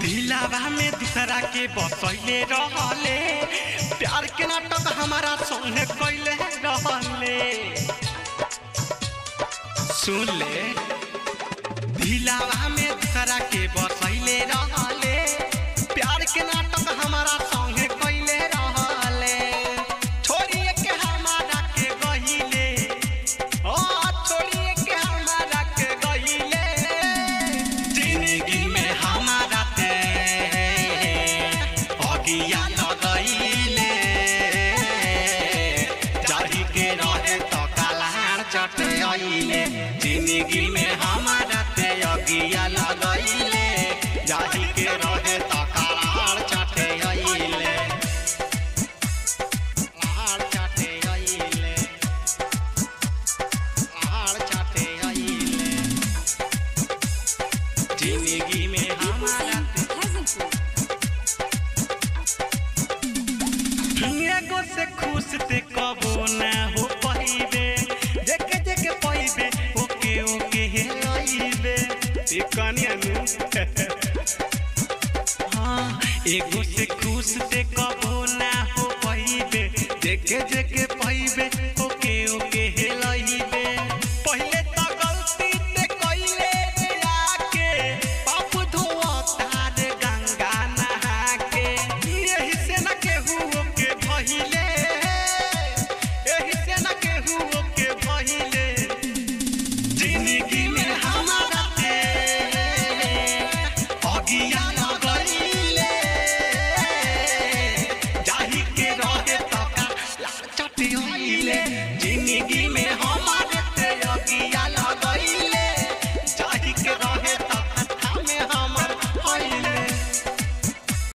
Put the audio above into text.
दिलावा में दूसरा के बसैले रहले, प्यार के नाटक हमारा संगे कैले रहले। सुन ले, दिलावा में दूसरा के बसैले रहले, प्यार के नाटक हमारा संगे कैले रहले। छोड़िए के हमारा के गहिले, ओ छोड़िए के हमारा के गहिले। जिंदगी में हमारा ते अगिया लगैले, जाही के रहे तो कलार चटे आइले। जिंदगी में हमारा ते अगिया लगैले, जाही के रहे तो कलार चटे आइले। लार चटे आइले, लार चटे आइले। जिंदगी में हमारा एगो से खुश ते कबो ना हो पाइबे, जेके जेके पाइबे ओके ओके हेलाइबे। ते कनिया नु हाँ, एगो से खुश ते कबो ना हो पाइबे, जेके जेके पाइबे